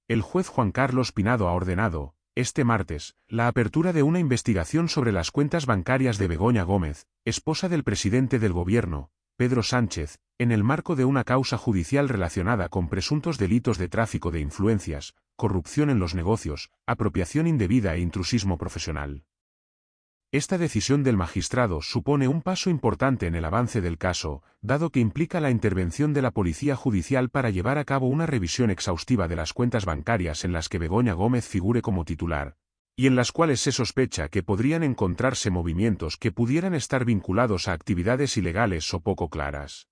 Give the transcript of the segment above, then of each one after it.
El juez Juan Carlos Pinado ha ordenado, este martes, la apertura de una investigación sobre las cuentas bancarias de Begoña Gómez, esposa del presidente del gobierno, Pedro Sánchez, en el marco de una causa judicial relacionada con presuntos delitos de tráfico de influencias, corrupción en los negocios, apropiación indebida e intrusismo profesional. Esta decisión del magistrado supone un paso importante en el avance del caso, dado que implica la intervención de la Policía Judicial para llevar a cabo una revisión exhaustiva de las cuentas bancarias en las que Begoña Gómez figure como titular, y en las cuales se sospecha que podrían encontrarse movimientos que pudieran estar vinculados a actividades ilegales o poco claras.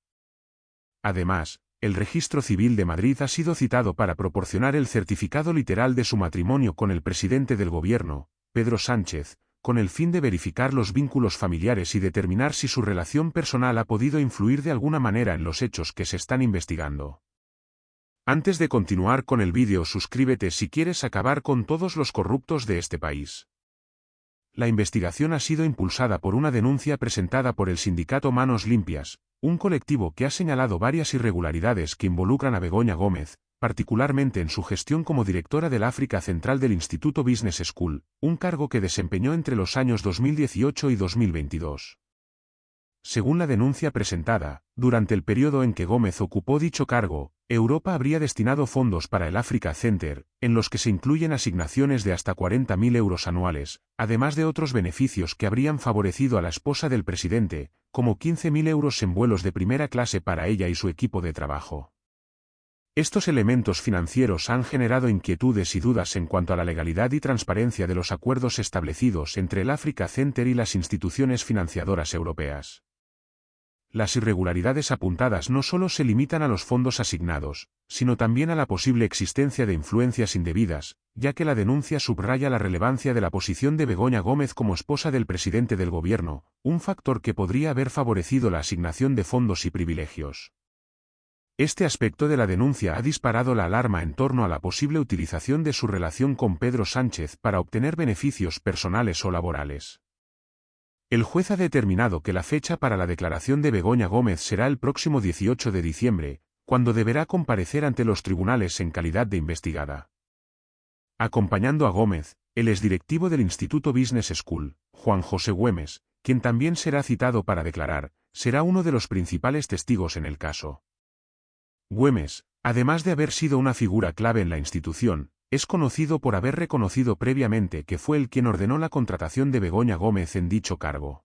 Además, el Registro Civil de Madrid ha sido citado para proporcionar el certificado literal de su matrimonio con el presidente del gobierno, Pedro Sánchez, con el fin de verificar los vínculos familiares y determinar si su relación personal ha podido influir de alguna manera en los hechos que se están investigando. Antes de continuar con el vídeo, suscríbete si quieres acabar con todos los corruptos de este país. La investigación ha sido impulsada por una denuncia presentada por el sindicato Manos Limpias, un colectivo que ha señalado varias irregularidades que involucran a Begoña Gómez, particularmente en su gestión como directora del África Central del Instituto Business School, un cargo que desempeñó entre los años 2018 y 2022. Según la denuncia presentada, durante el periodo en que Gómez ocupó dicho cargo, Europa habría destinado fondos para el Africa Center, en los que se incluyen asignaciones de hasta 40.000 euros anuales, además de otros beneficios que habrían favorecido a la esposa del presidente, como 15.000 euros en vuelos de primera clase para ella y su equipo de trabajo. Estos elementos financieros han generado inquietudes y dudas en cuanto a la legalidad y transparencia de los acuerdos establecidos entre el Africa Center y las instituciones financiadoras europeas. Las irregularidades apuntadas no solo se limitan a los fondos asignados, sino también a la posible existencia de influencias indebidas, ya que la denuncia subraya la relevancia de la posición de Begoña Gómez como esposa del presidente del gobierno, un factor que podría haber favorecido la asignación de fondos y privilegios. Este aspecto de la denuncia ha disparado la alarma en torno a la posible utilización de su relación con Pedro Sánchez para obtener beneficios personales o laborales. El juez ha determinado que la fecha para la declaración de Begoña Gómez será el próximo 18 de diciembre, cuando deberá comparecer ante los tribunales en calidad de investigada. Acompañando a Gómez, el exdirectivo del Instituto Business School, Juan José Güemes, quien también será citado para declarar, será uno de los principales testigos en el caso. Güemes, además de haber sido una figura clave en la institución, es conocido por haber reconocido previamente que fue él quien ordenó la contratación de Begoña Gómez en dicho cargo.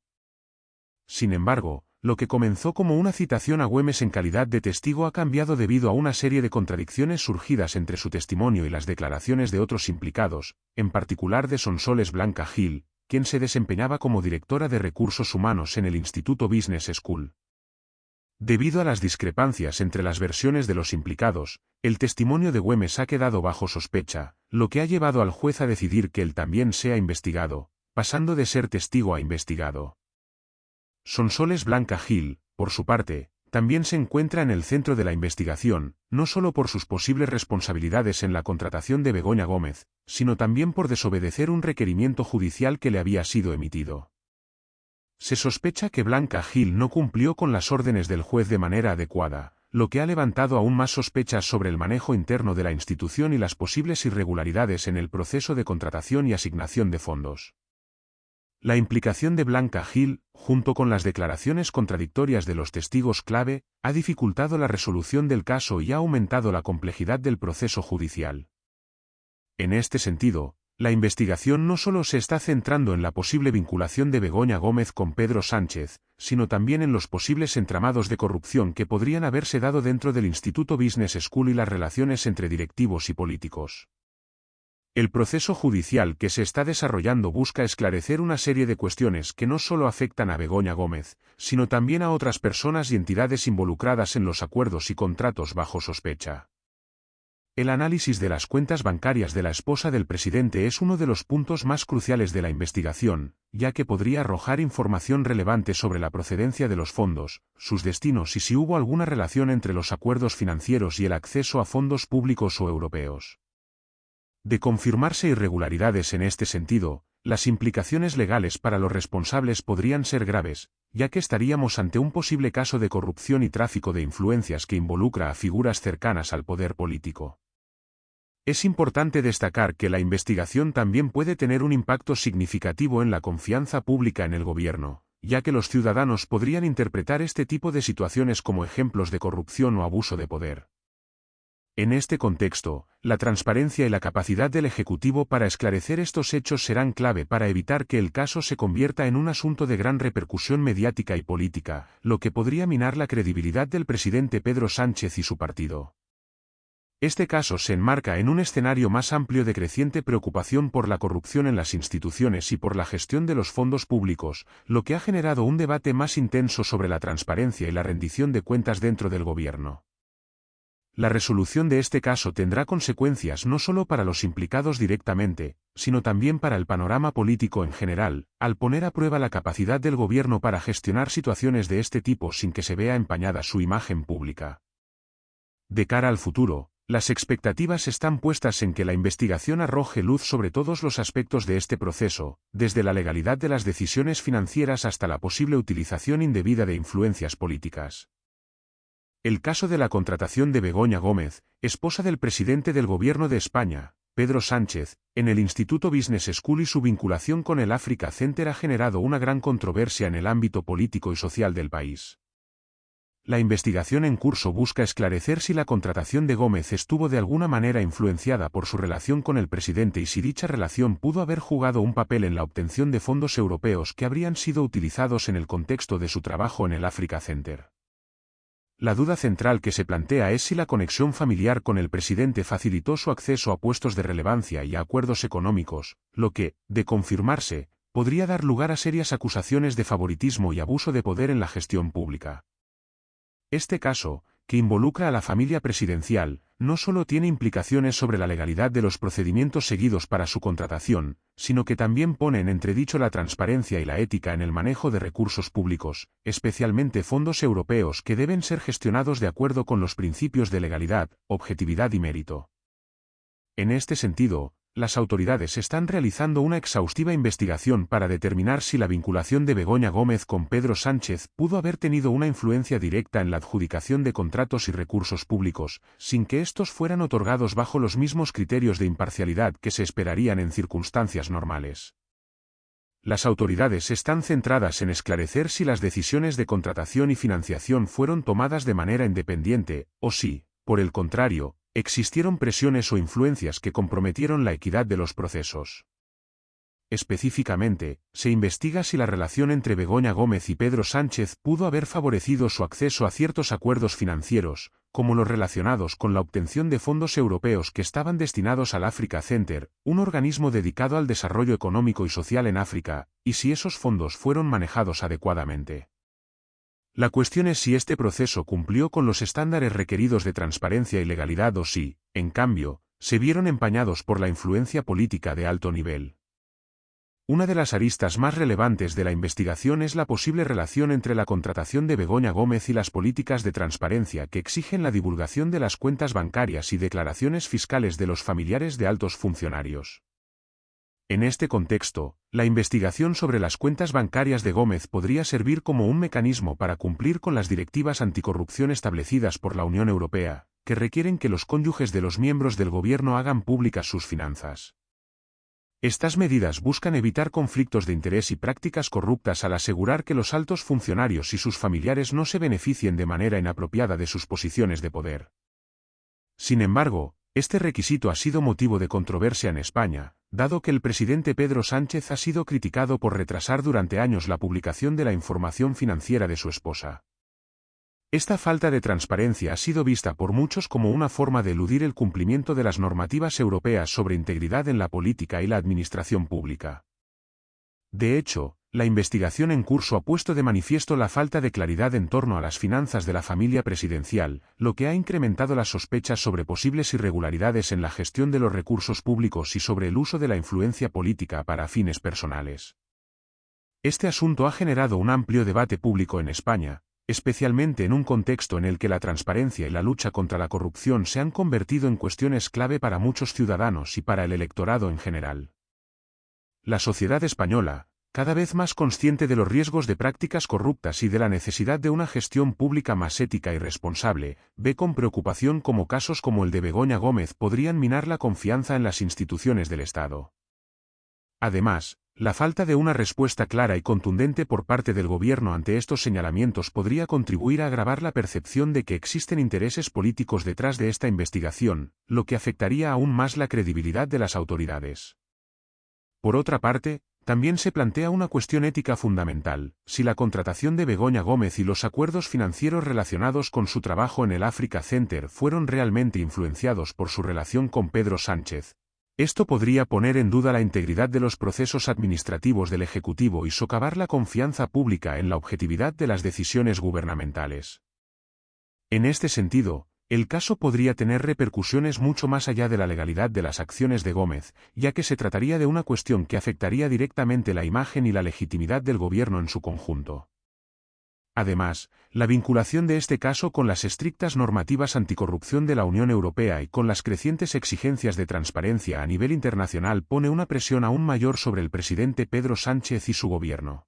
Sin embargo, lo que comenzó como una citación a Güemes en calidad de testigo ha cambiado debido a una serie de contradicciones surgidas entre su testimonio y las declaraciones de otros implicados, en particular de Sonsoles Blanca Gil, quien se desempeñaba como directora de recursos humanos en el Instituto Business School. Debido a las discrepancias entre las versiones de los implicados, el testimonio de Güemes ha quedado bajo sospecha, lo que ha llevado al juez a decidir que él también sea investigado, pasando de ser testigo a investigado. Sonsoles Blanca Gil, por su parte, también se encuentra en el centro de la investigación, no solo por sus posibles responsabilidades en la contratación de Begoña Gómez, sino también por desobedecer un requerimiento judicial que le había sido emitido. Se sospecha que Blanca Gil no cumplió con las órdenes del juez de manera adecuada, lo que ha levantado aún más sospechas sobre el manejo interno de la institución y las posibles irregularidades en el proceso de contratación y asignación de fondos. La implicación de Blanca Gil, junto con las declaraciones contradictorias de los testigos clave, ha dificultado la resolución del caso y ha aumentado la complejidad del proceso judicial. En este sentido, la investigación no solo se está centrando en la posible vinculación de Begoña Gómez con Pedro Sánchez, sino también en los posibles entramados de corrupción que podrían haberse dado dentro del Instituto Business School y las relaciones entre directivos y políticos. El proceso judicial que se está desarrollando busca esclarecer una serie de cuestiones que no solo afectan a Begoña Gómez, sino también a otras personas y entidades involucradas en los acuerdos y contratos bajo sospecha. El análisis de las cuentas bancarias de la esposa del presidente es uno de los puntos más cruciales de la investigación, ya que podría arrojar información relevante sobre la procedencia de los fondos, sus destinos y si hubo alguna relación entre los acuerdos financieros y el acceso a fondos públicos o europeos. De confirmarse irregularidades en este sentido, las implicaciones legales para los responsables podrían ser graves, ya que estaríamos ante un posible caso de corrupción y tráfico de influencias que involucra a figuras cercanas al poder político. Es importante destacar que la investigación también puede tener un impacto significativo en la confianza pública en el gobierno, ya que los ciudadanos podrían interpretar este tipo de situaciones como ejemplos de corrupción o abuso de poder. En este contexto, la transparencia y la capacidad del Ejecutivo para esclarecer estos hechos serán clave para evitar que el caso se convierta en un asunto de gran repercusión mediática y política, lo que podría minar la credibilidad del presidente Pedro Sánchez y su partido. Este caso se enmarca en un escenario más amplio de creciente preocupación por la corrupción en las instituciones y por la gestión de los fondos públicos, lo que ha generado un debate más intenso sobre la transparencia y la rendición de cuentas dentro del gobierno. La resolución de este caso tendrá consecuencias no solo para los implicados directamente, sino también para el panorama político en general, al poner a prueba la capacidad del gobierno para gestionar situaciones de este tipo sin que se vea empañada su imagen pública. De cara al futuro, las expectativas están puestas en que la investigación arroje luz sobre todos los aspectos de este proceso, desde la legalidad de las decisiones financieras hasta la posible utilización indebida de influencias políticas. El caso de la contratación de Begoña Gómez, esposa del presidente del Gobierno de España, Pedro Sánchez, en el Instituto Business School y su vinculación con el Africa Center ha generado una gran controversia en el ámbito político y social del país. La investigación en curso busca esclarecer si la contratación de Gómez estuvo de alguna manera influenciada por su relación con el presidente y si dicha relación pudo haber jugado un papel en la obtención de fondos europeos que habrían sido utilizados en el contexto de su trabajo en el Africa Center. La duda central que se plantea es si la conexión familiar con el presidente facilitó su acceso a puestos de relevancia y a acuerdos económicos, lo que, de confirmarse, podría dar lugar a serias acusaciones de favoritismo y abuso de poder en la gestión pública. Este caso, que involucra a la familia presidencial, no solo tiene implicaciones sobre la legalidad de los procedimientos seguidos para su contratación, sino que también pone en entredicho la transparencia y la ética en el manejo de recursos públicos, especialmente fondos europeos que deben ser gestionados de acuerdo con los principios de legalidad, objetividad y mérito. En este sentido, las autoridades están realizando una exhaustiva investigación para determinar si la vinculación de Begoña Gómez con Pedro Sánchez pudo haber tenido una influencia directa en la adjudicación de contratos y recursos públicos, sin que estos fueran otorgados bajo los mismos criterios de imparcialidad que se esperarían en circunstancias normales. Las autoridades están centradas en esclarecer si las decisiones de contratación y financiación fueron tomadas de manera independiente, o si, por el contrario, existieron presiones o influencias que comprometieron la equidad de los procesos. Específicamente, se investiga si la relación entre Begoña Gómez y Pedro Sánchez pudo haber favorecido su acceso a ciertos acuerdos financieros, como los relacionados con la obtención de fondos europeos que estaban destinados al Africa Center, un organismo dedicado al desarrollo económico y social en África, y si esos fondos fueron manejados adecuadamente. La cuestión es si este proceso cumplió con los estándares requeridos de transparencia y legalidad o si, en cambio, se vieron empañados por la influencia política de alto nivel. Una de las aristas más relevantes de la investigación es la posible relación entre la contratación de Begoña Gómez y las políticas de transparencia que exigen la divulgación de las cuentas bancarias y declaraciones fiscales de los familiares de altos funcionarios. En este contexto, la investigación sobre las cuentas bancarias de Gómez podría servir como un mecanismo para cumplir con las directivas anticorrupción establecidas por la Unión Europea, que requieren que los cónyuges de los miembros del gobierno hagan públicas sus finanzas. Estas medidas buscan evitar conflictos de interés y prácticas corruptas al asegurar que los altos funcionarios y sus familiares no se beneficien de manera inapropiada de sus posiciones de poder. Sin embargo, este requisito ha sido motivo de controversia en España, dado que el presidente Pedro Sánchez ha sido criticado por retrasar durante años la publicación de la información financiera de su esposa. Esta falta de transparencia ha sido vista por muchos como una forma de eludir el cumplimiento de las normativas europeas sobre integridad en la política y la administración pública. De hecho, la investigación en curso ha puesto de manifiesto la falta de claridad en torno a las finanzas de la familia presidencial, lo que ha incrementado las sospechas sobre posibles irregularidades en la gestión de los recursos públicos y sobre el uso de la influencia política para fines personales. Este asunto ha generado un amplio debate público en España, especialmente en un contexto en el que la transparencia y la lucha contra la corrupción se han convertido en cuestiones clave para muchos ciudadanos y para el electorado en general. La sociedad española, cada vez más consciente de los riesgos de prácticas corruptas y de la necesidad de una gestión pública más ética y responsable, ve con preocupación cómo casos como el de Begoña Gómez podrían minar la confianza en las instituciones del Estado. Además, la falta de una respuesta clara y contundente por parte del gobierno ante estos señalamientos podría contribuir a agravar la percepción de que existen intereses políticos detrás de esta investigación, lo que afectaría aún más la credibilidad de las autoridades. Por otra parte, también se plantea una cuestión ética fundamental: si la contratación de Begoña Gómez y los acuerdos financieros relacionados con su trabajo en el Africa Center fueron realmente influenciados por su relación con Pedro Sánchez. Esto podría poner en duda la integridad de los procesos administrativos del Ejecutivo y socavar la confianza pública en la objetividad de las decisiones gubernamentales. En este sentido, el caso podría tener repercusiones mucho más allá de la legalidad de las acciones de Gómez, ya que se trataría de una cuestión que afectaría directamente la imagen y la legitimidad del gobierno en su conjunto. Además, la vinculación de este caso con las estrictas normativas anticorrupción de la Unión Europea y con las crecientes exigencias de transparencia a nivel internacional pone una presión aún mayor sobre el presidente Pedro Sánchez y su gobierno.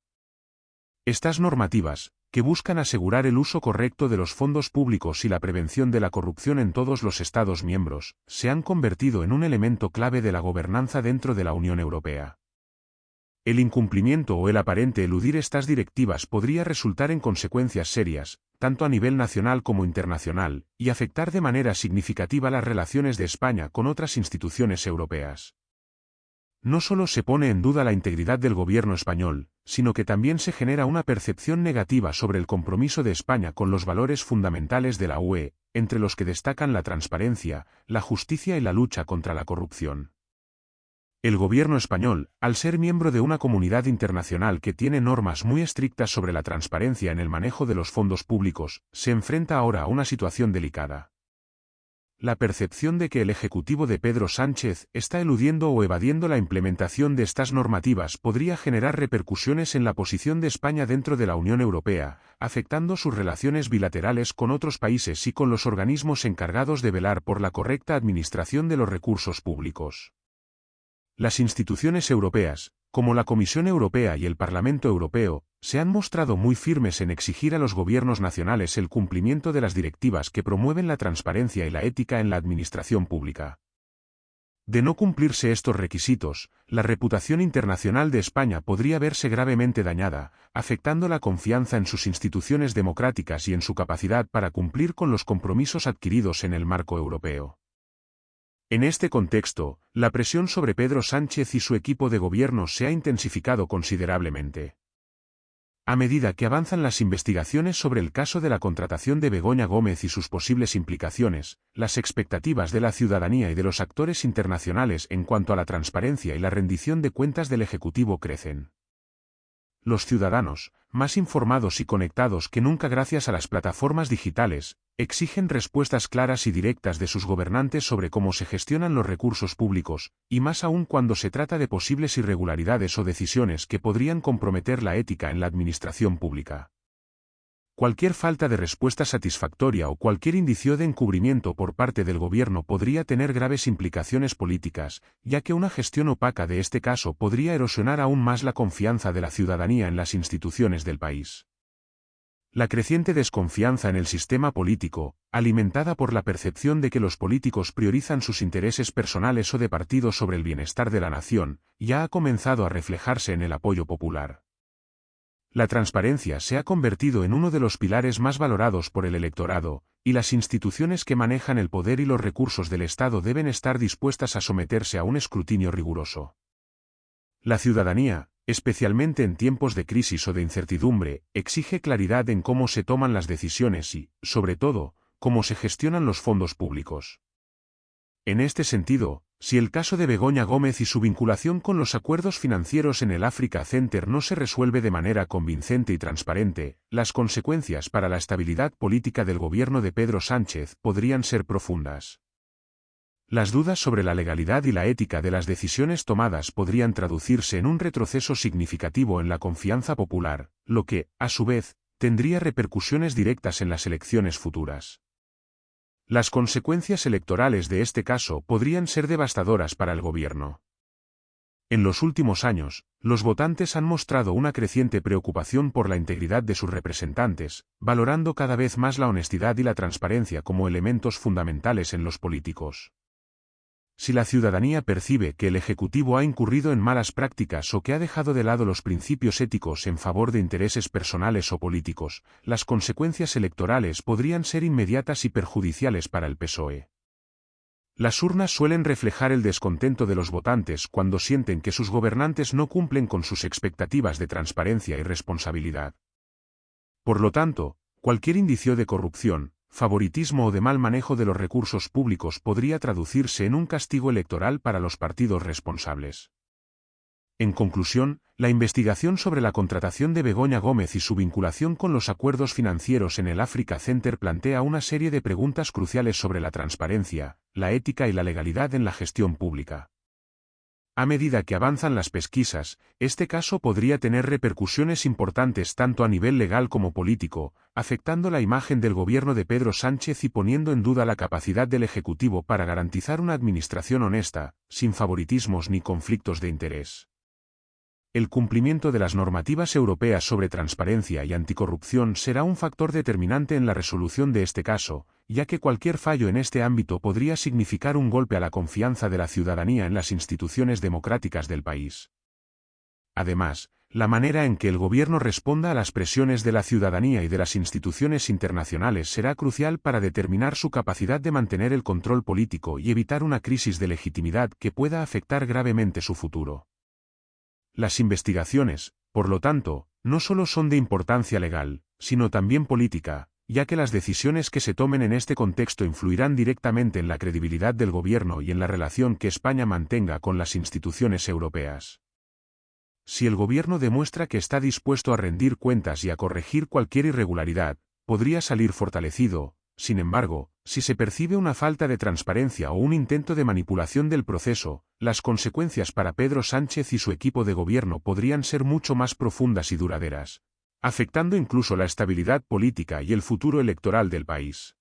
Estas normativas, que buscan asegurar el uso correcto de los fondos públicos y la prevención de la corrupción en todos los Estados miembros, se han convertido en un elemento clave de la gobernanza dentro de la Unión Europea. El incumplimiento o el aparente eludir estas directivas podría resultar en consecuencias serias, tanto a nivel nacional como internacional, y afectar de manera significativa las relaciones de España con otras instituciones europeas. No solo se pone en duda la integridad del gobierno español, sino que también se genera una percepción negativa sobre el compromiso de España con los valores fundamentales de la UE, entre los que destacan la transparencia, la justicia y la lucha contra la corrupción. El gobierno español, al ser miembro de una comunidad internacional que tiene normas muy estrictas sobre la transparencia en el manejo de los fondos públicos, se enfrenta ahora a una situación delicada. La percepción de que el Ejecutivo de Pedro Sánchez está eludiendo o evadiendo la implementación de estas normativas podría generar repercusiones en la posición de España dentro de la Unión Europea, afectando sus relaciones bilaterales con otros países y con los organismos encargados de velar por la correcta administración de los recursos públicos. Las instituciones europeas, como la Comisión Europea y el Parlamento Europeo, se han mostrado muy firmes en exigir a los gobiernos nacionales el cumplimiento de las directivas que promueven la transparencia y la ética en la administración pública. De no cumplirse estos requisitos, la reputación internacional de España podría verse gravemente dañada, afectando la confianza en sus instituciones democráticas y en su capacidad para cumplir con los compromisos adquiridos en el marco europeo. En este contexto, la presión sobre Pedro Sánchez y su equipo de gobierno se ha intensificado considerablemente. A medida que avanzan las investigaciones sobre el caso de la contratación de Begoña Gómez y sus posibles implicaciones, las expectativas de la ciudadanía y de los actores internacionales en cuanto a la transparencia y la rendición de cuentas del Ejecutivo crecen. Los ciudadanos, más informados y conectados que nunca gracias a las plataformas digitales, exigen respuestas claras y directas de sus gobernantes sobre cómo se gestionan los recursos públicos, y más aún cuando se trata de posibles irregularidades o decisiones que podrían comprometer la ética en la administración pública. Cualquier falta de respuesta satisfactoria o cualquier indicio de encubrimiento por parte del gobierno podría tener graves implicaciones políticas, ya que una gestión opaca de este caso podría erosionar aún más la confianza de la ciudadanía en las instituciones del país. La creciente desconfianza en el sistema político, alimentada por la percepción de que los políticos priorizan sus intereses personales o de partido sobre el bienestar de la nación, ya ha comenzado a reflejarse en el apoyo popular. La transparencia se ha convertido en uno de los pilares más valorados por el electorado, y las instituciones que manejan el poder y los recursos del Estado deben estar dispuestas a someterse a un escrutinio riguroso. La ciudadanía, especialmente en tiempos de crisis o de incertidumbre, exige claridad en cómo se toman las decisiones y, sobre todo, cómo se gestionan los fondos públicos. En este sentido, si el caso de Begoña Gómez y su vinculación con los acuerdos financieros en el Africa Center no se resuelve de manera convincente y transparente, las consecuencias para la estabilidad política del gobierno de Pedro Sánchez podrían ser profundas. Las dudas sobre la legalidad y la ética de las decisiones tomadas podrían traducirse en un retroceso significativo en la confianza popular, lo que, a su vez, tendría repercusiones directas en las elecciones futuras. Las consecuencias electorales de este caso podrían ser devastadoras para el gobierno. En los últimos años, los votantes han mostrado una creciente preocupación por la integridad de sus representantes, valorando cada vez más la honestidad y la transparencia como elementos fundamentales en los políticos. Si la ciudadanía percibe que el Ejecutivo ha incurrido en malas prácticas o que ha dejado de lado los principios éticos en favor de intereses personales o políticos, las consecuencias electorales podrían ser inmediatas y perjudiciales para el PSOE. Las urnas suelen reflejar el descontento de los votantes cuando sienten que sus gobernantes no cumplen con sus expectativas de transparencia y responsabilidad. Por lo tanto, cualquier indicio de corrupción, favoritismo o de mal manejo de los recursos públicos podría traducirse en un castigo electoral para los partidos responsables. En conclusión, la investigación sobre la contratación de Begoña Gómez y su vinculación con los acuerdos financieros en el Africa Center plantea una serie de preguntas cruciales sobre la transparencia, la ética y la legalidad en la gestión pública. A medida que avanzan las pesquisas, este caso podría tener repercusiones importantes tanto a nivel legal como político, afectando la imagen del gobierno de Pedro Sánchez y poniendo en duda la capacidad del Ejecutivo para garantizar una administración honesta, sin favoritismos ni conflictos de interés. El cumplimiento de las normativas europeas sobre transparencia y anticorrupción será un factor determinante en la resolución de este caso, ya que cualquier fallo en este ámbito podría significar un golpe a la confianza de la ciudadanía en las instituciones democráticas del país. Además, la manera en que el gobierno responda a las presiones de la ciudadanía y de las instituciones internacionales será crucial para determinar su capacidad de mantener el control político y evitar una crisis de legitimidad que pueda afectar gravemente su futuro. Las investigaciones, por lo tanto, no solo son de importancia legal, sino también política, ya que las decisiones que se tomen en este contexto influirán directamente en la credibilidad del gobierno y en la relación que España mantenga con las instituciones europeas. Si el gobierno demuestra que está dispuesto a rendir cuentas y a corregir cualquier irregularidad, podría salir fortalecido. Sin embargo, si se percibe una falta de transparencia o un intento de manipulación del proceso, las consecuencias para Pedro Sánchez y su equipo de gobierno podrían ser mucho más profundas y duraderas, afectando incluso la estabilidad política y el futuro electoral del país.